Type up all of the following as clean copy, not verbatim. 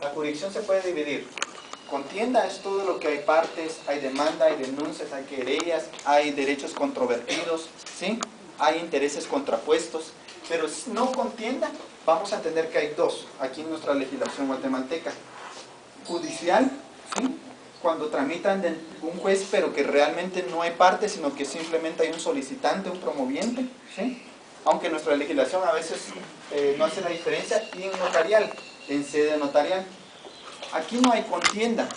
La jurisdicción se puede dividir. Contienda es todo lo que hay partes, hay demanda, hay denuncias, hay querellas, hay derechos controvertidos, ¿sí? Hay intereses contrapuestos. Pero no contienda, vamos a entender que hay dos aquí en nuestra legislación guatemalteca. Judicial, ¿sí? Cuando tramitan de un juez, pero que realmente no hay parte, sino que simplemente hay un solicitante, un promoviente, ¿sí? Aunque nuestra legislación a veces no hace la diferencia, y en notarial, en sede notarial. Aquí no hay contienda,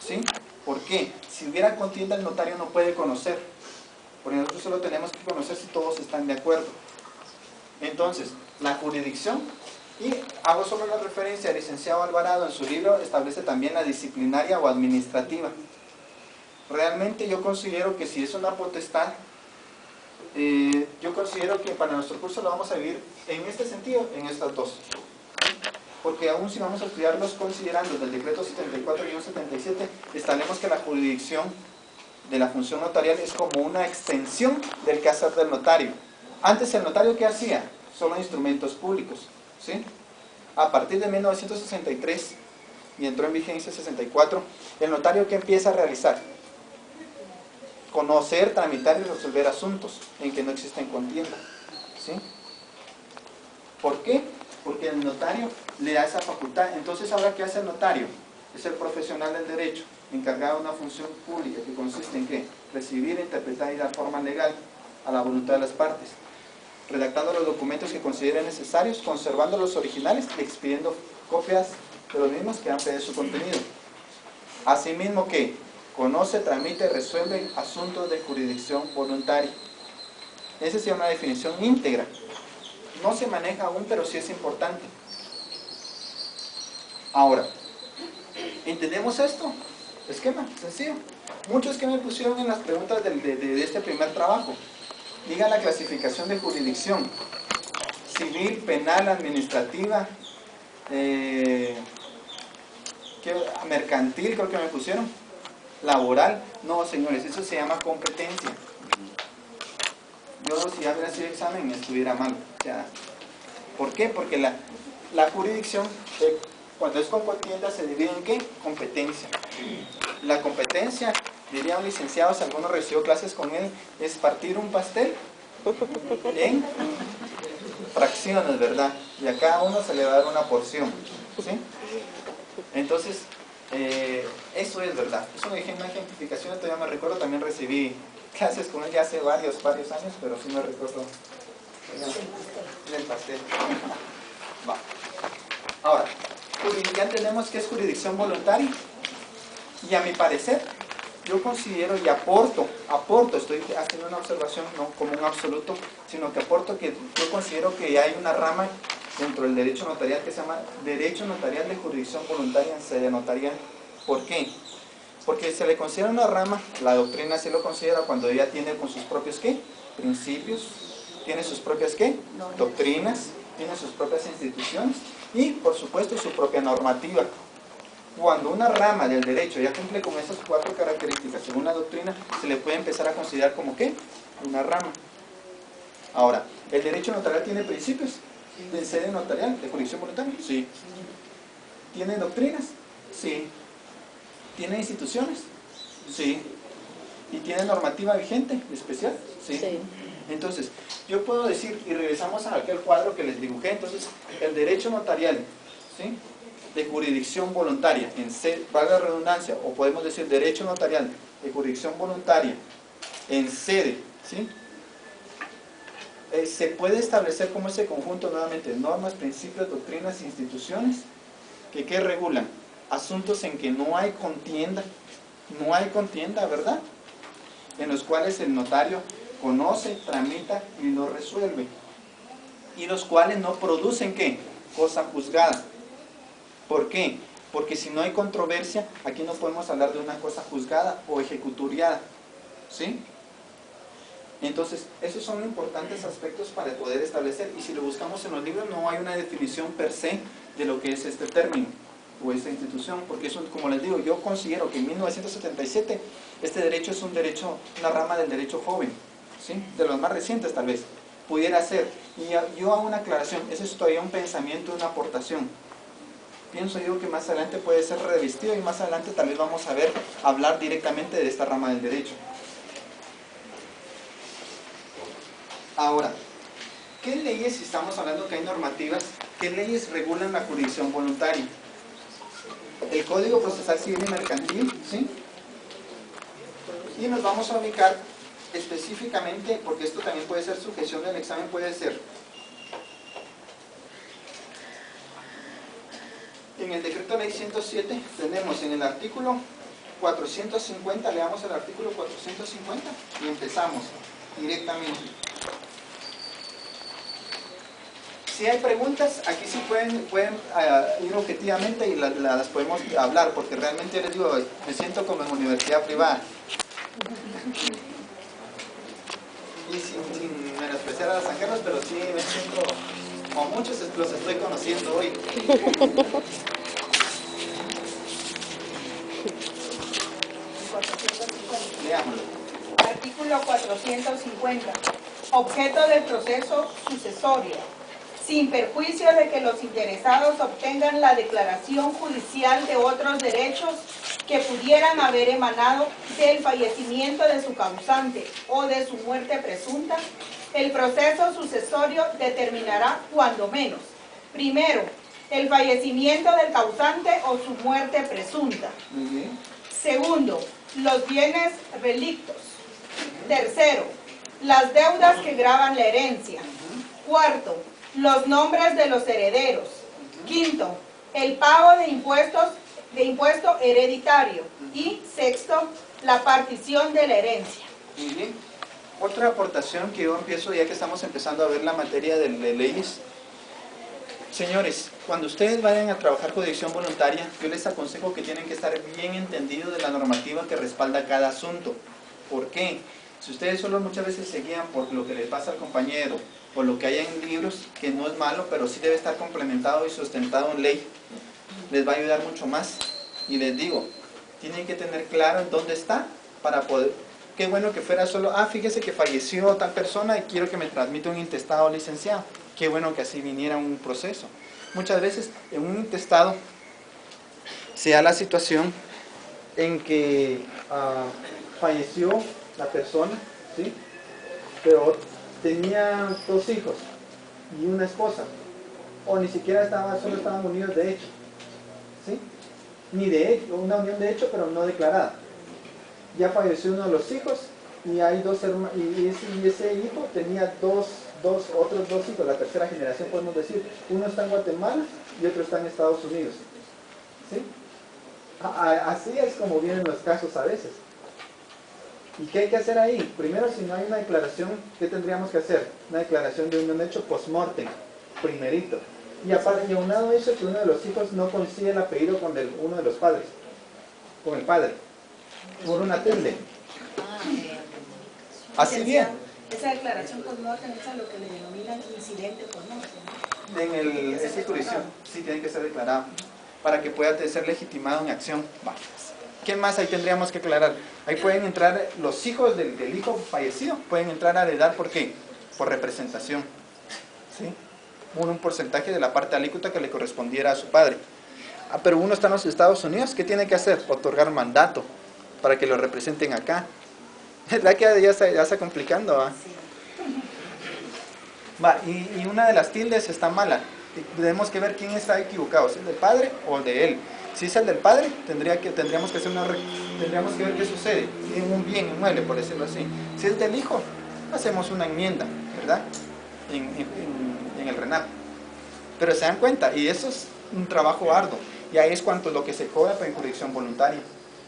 ¿sí? ¿Por qué? Si hubiera contienda, el notario no puede conocer, porque nosotros solo tenemos que conocer si todos están de acuerdo. Entonces, la jurisdicción, y hago solo la referencia al licenciado Alvarado en su libro, establece también la disciplinaria o administrativa. Realmente yo considero que si es una potestad, yo considero que para nuestro curso lo vamos a vivir en este sentido, en estas dos. Porque aún si vamos a estudiarlos considerando del decreto 74-77, establecemos que la jurisdicción de la función notarial es como una extensión del quehacer del notario. Antes el notario, ¿qué hacía? Solo instrumentos públicos, ¿sí? A partir de 1963, y entró en vigencia 64, el notario, ¿qué empieza a realizar? Conocer, tramitar y resolver asuntos en que no existen contienda, ¿sí? ¿Por qué? Porque el notario le da esa facultad. Entonces, ¿ahora qué hace el notario? Es el profesional del derecho, encargado de una función pública que consiste en ¿qué? Recibir, interpretar y dar forma legal a la voluntad de las partes, redactando los documentos que considere necesarios, conservando los originales y expidiendo copias de los mismos que han pedido su contenido. Asimismo, ¿qué? Conoce, tramita y resuelve asuntos de jurisdicción voluntaria. Esa es una definición íntegra. No se maneja aún, pero sí es importante. Ahora, ¿entendemos esto? Esquema, sencillo. Muchos que me pusieron en las preguntas de este primer trabajo. Diga la clasificación de jurisdicción. Civil, penal, administrativa, mercantil, creo que me pusieron. Laboral. No, señores, eso se llama competencia. Yo si hubiera sido examen estuviera mal. O sea, ¿por qué? Porque la jurisdicción, cuando es con contienda, se divide en ¿qué? Competencia. La competencia, diría un licenciado, si alguno recibió clases con él, es partir un pastel en fracciones, ¿verdad? Y a cada uno se le va a dar una porción, ¿sí? Entonces, eso es verdad. Es una ejemplificación, todavía me recuerdo, también recibí clases con él ya hace varios años, pero sí me recuerdo del pastel. Va. Ahora, ya entendemos que es jurisdicción voluntaria, y a mi parecer, yo considero y aporto, estoy haciendo una observación no como un absoluto, sino que aporto que yo considero que hay una rama dentro del derecho notarial que se llama derecho notarial de jurisdicción voluntaria en sede notarial. ¿Por qué? Porque se le considera una rama, la doctrina se lo considera cuando ella tiene con sus propios ¿qué? Principios, tiene sus propias ¿qué? Doctrinas, tiene sus propias instituciones y por supuesto su propia normativa. Cuando una rama del derecho ya cumple con esas 4 características según la doctrina, se le puede empezar a considerar como ¿qué? Una rama. Ahora, ¿el derecho notarial tiene principios de sede notarial, de jurisdicción voluntaria? Sí. ¿Tiene doctrinas? Sí. ¿Tiene instituciones? Sí. ¿Y tiene normativa vigente especial? Sí. Sí. Entonces, yo puedo decir, y regresamos a aquel cuadro que les dibujé, entonces, el derecho notarial, ¿sí? De jurisdicción voluntaria, valga la redundancia, o podemos decir derecho notarial de jurisdicción voluntaria en sede, ¿sí? Se puede establecer como ese conjunto nuevamente normas, principios, doctrinas, instituciones que regulan asuntos en que no hay contienda, ¿verdad? En los cuales el notario conoce, tramita y lo resuelve, y los cuales no producen ¿qué? Cosa juzgada. ¿Por qué? Porque si no hay controversia, aquí no podemos hablar de una cosa juzgada o ejecuturiada, ¿sí? Entonces, esos son importantes aspectos para poder establecer, y si lo buscamos en los libros no hay una definición per se de lo que es este término o esta institución, porque eso, como les digo, yo considero que en 1977 este derecho es un derecho, una rama del derecho joven, ¿sí? De los más recientes tal vez, pudiera ser, y yo hago una aclaración, eso es todavía un pensamiento, una aportación. pienso yo que más adelante puede ser revestido y más adelante tal vez vamos a ver hablar directamente de esta rama del derecho. Ahora, ¿qué leyes, si estamos hablando que hay normativas, qué leyes regulan la jurisdicción voluntaria? El Código Procesal Civil y Mercantil, ¿sí? Y nos vamos a ubicar específicamente, porque esto también puede ser sujeción del examen, puede ser en el Decreto Ley 107, tenemos en el artículo 450, leamos el artículo 450 y empezamos directamente. Si hay preguntas, aquí sí pueden ir objetivamente y las podemos hablar, porque realmente les digo, me siento como en universidad privada. Y sin menospreciar a los San Carlos, pero sí me siento, como muchos los estoy conociendo hoy. Leámoslo. Artículo 450. Objeto del proceso sucesorio. Sin perjuicio de que los interesados obtengan la declaración judicial de otros derechos que pudieran haber emanado del fallecimiento de su causante o de su muerte presunta, el proceso sucesorio determinará cuando menos, primero, el fallecimiento del causante o su muerte presunta. Segundo, los bienes relictos. Tercero, las deudas que gravan la herencia. Cuarto, los nombres de los herederos. Quinto, el pago de impuesto hereditario. Y sexto, la partición de la herencia. Muy bien. Otra aportación que yo empiezo, ya que estamos empezando a ver la materia de leyes. Señores, cuando ustedes vayan a trabajar jurisdicción voluntaria, yo les aconsejo que tienen que estar bien entendidos de la normativa que respalda cada asunto. ¿Por qué? Si ustedes solo muchas veces se guían por lo que les pasa al compañero, o lo que hay en libros, que no es malo, pero sí debe estar complementado y sustentado en ley, les va a ayudar mucho más. Y les digo, tienen que tener claro en dónde está para poder... Qué bueno que fuera solo, fíjese que falleció tal persona y quiero que me transmita un intestado licenciado. Qué bueno que así viniera un proceso. Muchas veces en un intestado se da la situación en que falleció la persona, ¿sí? Pero tenía 2 hijos y una esposa, o ni siquiera solo estaban unidos de hecho, ¿sí? Ni de hecho, una unión de hecho, pero no declarada. Ya falleció uno de los hijos y hay 2 hermanos, y ese hijo tenía otros dos hijos, la tercera generación podemos decir. Uno está en Guatemala y otro está en Estados Unidos, ¿sí? Así es como vienen los casos a veces. ¿Y qué hay que hacer ahí? Primero, si no hay una declaración, ¿qué tendríamos que hacer? Una declaración de un hecho post-mortem, primerito. Y aparte, aunado eso, que uno de los hijos no coincide el apellido con uno de los padres, con el padre, por una tilde. Así bien. Esa declaración post-mortem es a lo que le denominan incidente post-mortem. En esa jurisdicción sí tiene que ser declarado para que pueda ser legitimado en acción. Va. ¿Qué más ahí tendríamos que aclarar? Ahí pueden entrar los hijos del hijo fallecido, pueden entrar a heredar, ¿por qué? Por representación, ¿sí? Un porcentaje de la parte alícuota que le correspondiera a su padre. Pero uno está en los Estados Unidos, ¿qué tiene que hacer? Otorgar mandato para que lo representen acá. ¿Verdad que ya se está complicando? ¿Va? Y una de las tildes está mala. Tenemos que ver quién está equivocado, si es del padre o de él. Si es el del padre, tendríamos que ver qué sucede en un bien inmueble, por decirlo así. Si es del hijo, hacemos una enmienda, ¿verdad? En el RENAP. Pero se dan cuenta, y eso es un trabajo arduo. Y ahí es cuanto lo que se cobra en jurisdicción voluntaria,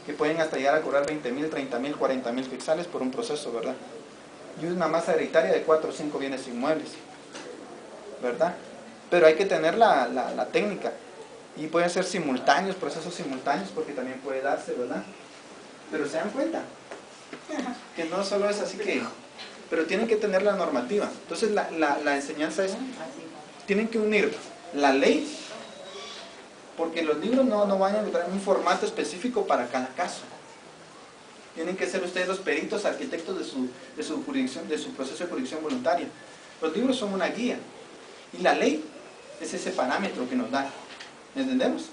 que pueden hasta llegar a cobrar 20.000, 30.000, 40.000 quetzales por un proceso, ¿verdad? Y una masa hereditaria de 4 o 5 bienes inmuebles, ¿verdad? Pero hay que tener la técnica. Y pueden ser simultáneos, procesos simultáneos, porque también puede darse, ¿verdad? Pero se dan cuenta que no solo es así que... Pero tienen que tener la normativa. Entonces la enseñanza es... Tienen que unir la ley, porque los libros no van a encontrar un formato específico para cada caso. Tienen que ser ustedes los peritos, arquitectos de su jurisdicción, de su proceso de jurisdicción voluntaria. Los libros son una guía. Y la ley es ese parámetro que nos da. ¿Entendemos?